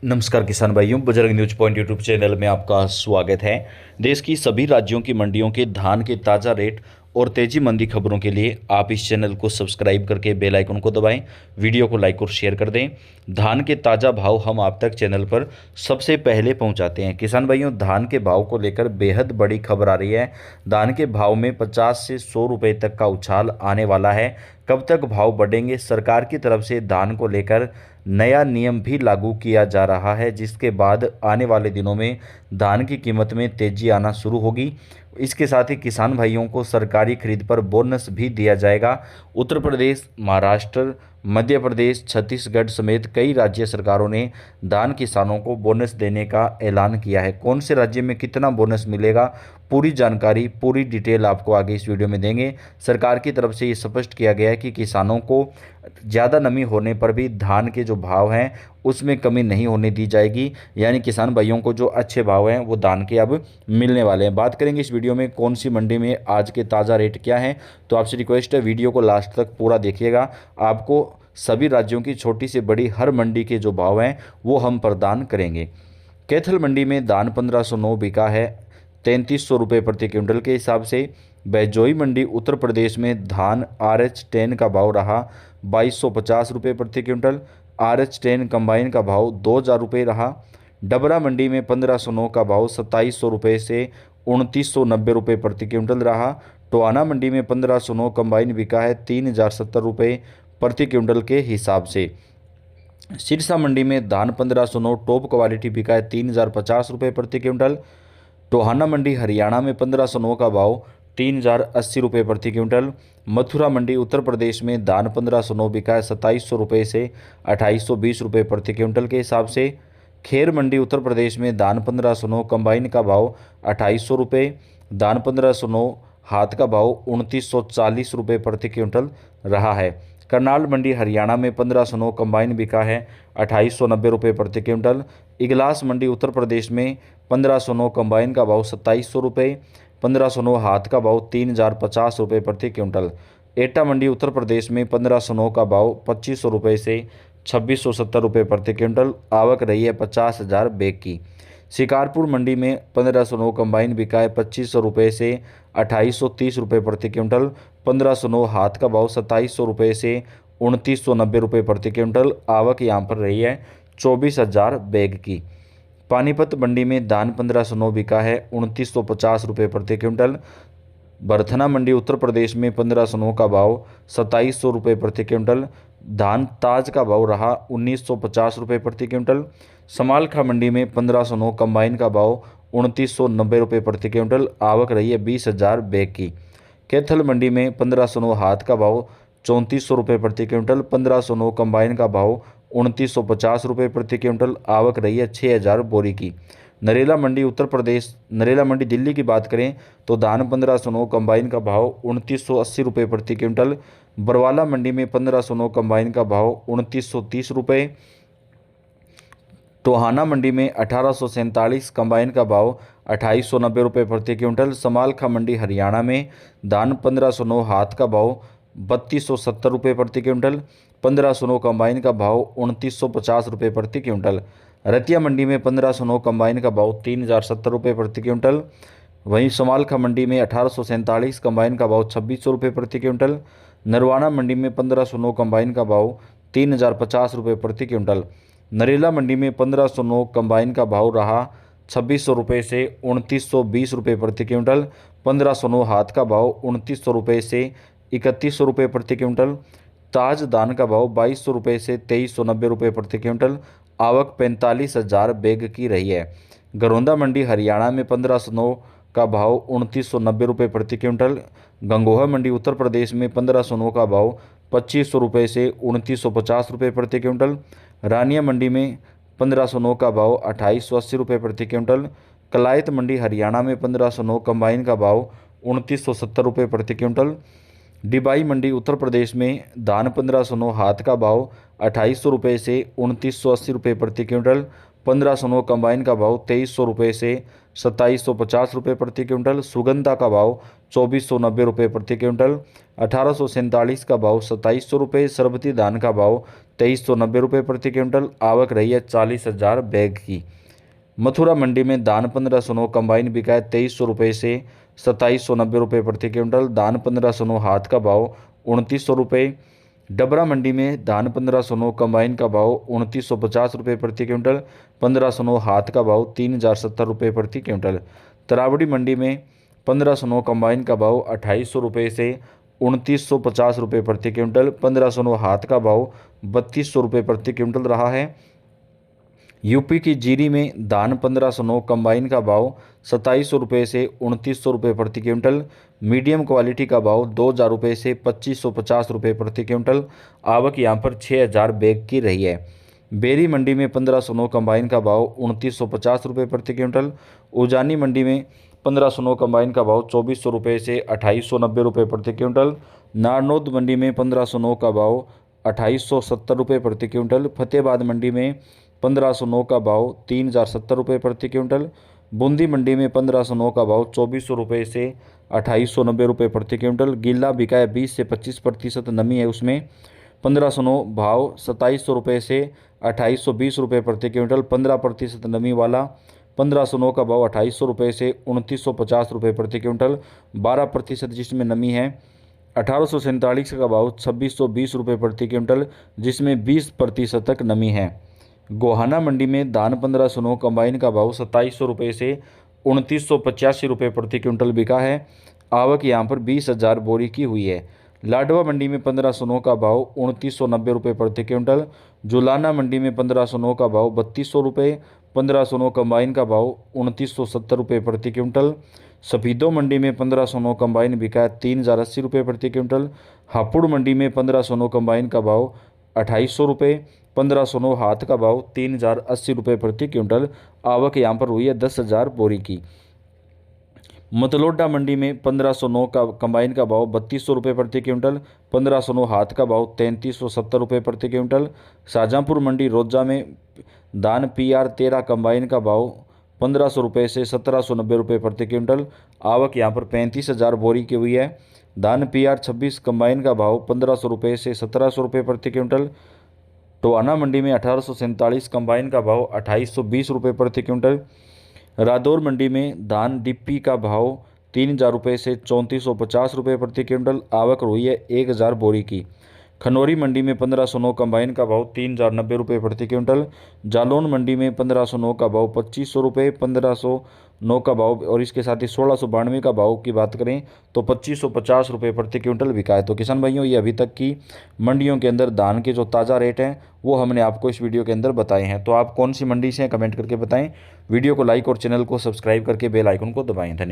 नमस्कार किसान भाइयों, Bajrang news point YouTube channel में आपका स्वागत है। देश की सभी राज्यों की मंडियों के धान के ताज़ा रेट और तेजी मंदी खबरों के लिए आप इस चैनल को सब्सक्राइब करके बेल आइकन को दबाएं, वीडियो को लाइक और शेयर कर दें। धान के ताज़ा भाव हम आप तक चैनल पर सबसे पहले पहुंचाते हैं। किसान भाइयों, धान के भाव को लेकर बेहद बड़ी खबर आ रही है। धान के भाव में 50 से 100 रुपये तक का उछाल आने वाला है। कब तक भाव बढ़ेंगे? सरकार की तरफ से धान को लेकर नया नियम भी लागू किया जा रहा है, जिसके बाद आने वाले दिनों में धान की कीमत में तेजी आना शुरू होगी। इसके साथ ही किसान भाइयों को सरकारी खरीद पर बोनस भी दिया जाएगा। उत्तर प्रदेश, महाराष्ट्र, मध्य प्रदेश, छत्तीसगढ़ समेत कई राज्य सरकारों ने धान किसानों को बोनस देने का ऐलान किया है। कौन से राज्य में कितना बोनस मिलेगा, पूरी जानकारी, पूरी डिटेल आपको आगे इस वीडियो में देंगे। सरकार की तरफ से ये स्पष्ट किया गया है कि किसानों को ज़्यादा नमी होने पर भी धान के जो भाव हैं उसमें कमी नहीं होने दी जाएगी। यानी किसान भाइयों को जो अच्छे भाव हैं वो धान के अब मिलने वाले हैं। बात करेंगे इस वीडियो में कौन सी मंडी में आज के ताज़ा रेट क्या हैं। तो आपसे रिक्वेस्ट है, वीडियो को लास्ट तक पूरा देखिएगा। आपको सभी राज्यों की छोटी से बड़ी हर मंडी के जो भाव हैं वो हम प्रदान करेंगे। कैथल मंडी में धान 1509 बिका है 3300 रुपये प्रति क्विंटल के हिसाब से। बैजोई मंडी उत्तर प्रदेश में धान RH10 का भाव रहा 2250 रुपये प्रति क्विंटल। RH10 कंबाइन का भाव 2000 रुपये रहा। डबरा मंडी में 1509 का भाव 2700 रुपये से 2990 रुपये प्रति क्विंटल रहा। टोहाना मंडी में 1509 कंबाइन बिका है 3070 रुपये प्रति क्विंटल के हिसाब से। सिरसा मंडी में धान 1509 टॉप क्वालिटी बिका है 3050 रुपये प्रति क्विंटल। टोहाना मंडी हरियाणा में 1509 का भाव 3080 रुपये प्रति क्विंटल। मथुरा मंडी उत्तर प्रदेश में धान 1509 बिका है 2700 रुपये से 2820 रुपये प्रति क्विंटल के हिसाब से। खेर मंडी उत्तर प्रदेश में धान 1509 कंबाइन का भाव 2800 रुपये, धान 1509 हाथ का भाव 2940 रुपये प्रति क्विंटल रहा है। करनाल मंडी हरियाणा में 1509 कंबाइन बिका है 2890 रुपये प्रति क्विंटल। इगलास मंडी उत्तर प्रदेश में 1509 कंबाइन का भाव 2700 रुपये, 1509 हाथ का भाव 3050 रुपये प्रति क्विंटल। एटा मंडी उत्तर प्रदेश में 1509 का भाव 2500 रुपये से 2670 रुपये प्रति क्विंटल। आवक रही है 50,000 बैग की। शिकारपुर मंडी में 1509 कंबाइन बिका है 2500 रुपये से 2830 रुपये प्रति क्विंटल। 1509 हाथ का भाव 2700 रुपये से 2990 रुपये प्रति क्विंटल। आवक यहाँ पर रही है 24,000 बैग की। पानीपत मंडी में धान 1509 बिका है 2950 रुपये प्रति क्विंटल। बरथना मंडी उत्तर प्रदेश में 1509 का भाव 2700 रुपये प्रति क्विंटल। धान ताज का भाव रहा 1950 रुपये प्रति क्विंटल। समालखा मंडी में 1509 कंबाइन का भाव 2990 रुपये प्रति क्विंटल। आवक रही है 20,000 बैग की। कैथल मंडी में 1509 हाथ का भाव 3400 रुपये प्रति क्विंटल। 1509 कंबाइन का भाव 2950 रुपये प्रति क्विंटल। आवक रही है 6000 बोरी की। नरेला मंडी उत्तर प्रदेश, नरेला मंडी दिल्ली की बात करें तो धान 1509 कंबाइन का भाव 2980 रुपये प्रति क्विंटल। बरवाला मंडी में 1509 कंबाइन का भाव 2930 रुपये। टोहाना मंडी में 1847 कंबाइन का भाव 2890 रुपये प्रति क्विंटल। समालखा मंडी हरियाणा में धान 1509 हाथ का भाव 3270 रुपये प्रति क्विंटल। 1509 कंबाइन का भाव 2950 रुपये प्रति क्विंटल। रतिया मंडी में 1509 कंबाइन का भाव 3070 रुपये प्रति क्विंटल। वहीं समालखा मंडी में 1847 कंबाइन का भाव 2600 रुपये प्रति क्विंटल। नरवाना मंडी में 1509 कंबाइन का भाव 3050 रुपये प्रति क्विंटल। नरेला मंडी में 1509 कंबाइन का भाव रहा 2600 रुपये से 2920 रुपये प्रति क्विंटल। 1509 हाथ का भाव 2900 रुपये से 3100 रुपये प्रति क्विंटल। ताज धान का भाव 2200 रुपये से 2390 रुपये प्रति क्विंटल। आवक 45,000 बैग की रही है। गरोंदा मंडी हरियाणा में 1509 का भाव 2990 रुपये प्रति क्विंटल। गंगोहा मंडी उत्तर प्रदेश में 1509 का भाव 2500 रुपये से 2950 रुपये प्रति क्विंटल। रानिया मंडी में 1509 का भाव 2880 रुपये प्रति क्विंटल। कलायत मंडी हरियाणा में 1509 कंबाइन का भाव 2970 रुपये प्रति क्विंटल। डिबाई मंडी उत्तर प्रदेश में धान 1509 हाथ का भाव 2800 रुपये से 2980 रुपये प्रति क्विंटल। 1509 कंबाइन का भाव 2300 रुपये से 2750 रुपये प्रति क्विंटल। सुगंधा का भाव 2490 रुपये प्रति क्विंटल। 1847 का भाव 2700 रुपये। सरबती धान का भाव 2390 रुपये प्रति क्विंटल। आवक रही है 40,000 बैग की। मथुरा मंडी में धान 1509 कंबाइन बिका है 2300 रुपये से 2790 रुपये प्रति क्विंटल। धान 1509 हाथ का भाव 2900 रुपये। डबरा मंडी में धान 1509 कंबाइन का भाव 2950 रुपये प्रति क्विंटल। 1509 हाथ का भाव 3070 रुपये प्रति क्विंटल। तरावड़ी मंडी में 1509 कंबाइन का भाव 2800 रुपये से 2950 रुपये प्रति क्विंटल। 1509 हाथ का भाव 3200 रुपये प्रति क्विंटल रहा है। यूपी की जीरी में धान 1509 कंबाइन का भाव 2700 रुपये से 2900 रुपये प्रति क्विंटल। मीडियम क्वालिटी का भाव 2000 रुपये से 2550 रुपये प्रति क्विंटल। आवक यहाँ पर 6000 बैग की रही है। बेरी मंडी में 1509 कंबाइन का भाव 2950 रुपये प्रति क्विंटल। उजानी मंडी में 1509 कंबाइन का भाव 2400 रुपये से 2890 रुपये प्रति क्विंटल। नारनौद मंडी में 1509 का भाव 2870 रुपये प्रति क्विंटल। फतेहाबाद मंडी में 1509 का भाव 3070 रुपये प्रति क्विंटल। बूंदी मंडी में 1509 का भाव 2400 रुपये से 2890 रुपये प्रति क्विंटल। गिल्ला बिका है 20 से 25% नमी है उसमें। 1509 भाव 2700 रुपये से 2820 रुपये प्रति क्विंटल। 15% नमी वाला 1509 का भाव 2800 रुपये से 2950 रुपये प्रति क्विंटल। 12% जिसमें नमी है। 1847 का भाव 2620 रुपये प्रति क्विंटल, जिसमें 20% तक नमी है। गोहाना मंडी में धान 1509 कंबाइन का भाव 2700 रुपये से 2985 रुपये प्रति क्विंटल बिका है। आवक यहाँ पर 20,000 बोरी की हुई है। लाडवा मंडी में 1509 का भाव 2990 रुपये प्रति क्विंटल। जुलाना मंडी में 1509 का भाव 3200 रुपये। 1509 कंबाइन का भाव 2970 रुपये प्रति क्विंटल। सफीदो मंडी में 1509 कंबाइन बिका है 3080 रुपये प्रति क्विंटल। हापुड़ मंडी में 1509 कंबाइन का भाव 2800 रुपये। 1509 हाथ का भाव 3080 रुपये प्रति क्विंटल। आवक यहाँ पर हुई है 10,000 बोरी की। मतलोडा मंडी में 1509 का कंबाइन का भाव 3200 रुपये प्रति क्विंटल। 1509 हाथ का भाव 3370 रुपये प्रति क्विंटल। शाहजहाँपुर मंडी रोजा में धान PR 13 कंबाइन का भाव 1500 रुपये से 1790 रुपये प्रति क्विंटल। आवक यहाँ पर 35,000 बोरी की हुई है। धान PR 26 कंबाइन का भाव 1500 रुपये से 1700 रुपये प्रति क्विंटल। टोहाना मंडी में 1847 कंबाइन का भाव 2820 रुपये प्रति क्विंटल। रादौर मंडी में धान DP का भाव 3000 रुपये से 3450 रुपये प्रति क्विंटल। आवक हुई है 1000 बोरी की। खनौरी मंडी में 1509 कंबाइन का भाव 3090 रुपये प्रति क्विंटल। जालौन मंडी में 1509 का भाव 2500 रुपये। 1509 का भाव और इसके साथ ही 1692 का भाव की बात करें तो 2550 रुपये प्रति क्विंटल बिका है। तो किसान भाइयों, ये अभी तक की मंडियों के अंदर धान के जो ताज़ा रेट हैं वो हमने आपको इस वीडियो के अंदर बताए हैं। तो आप कौन सी मंडी से हैं कमेंट करके बताएं। वीडियो को लाइक और चैनल को सब्सक्राइब करके बेल आइकन को दबाएं। धन्यवाद।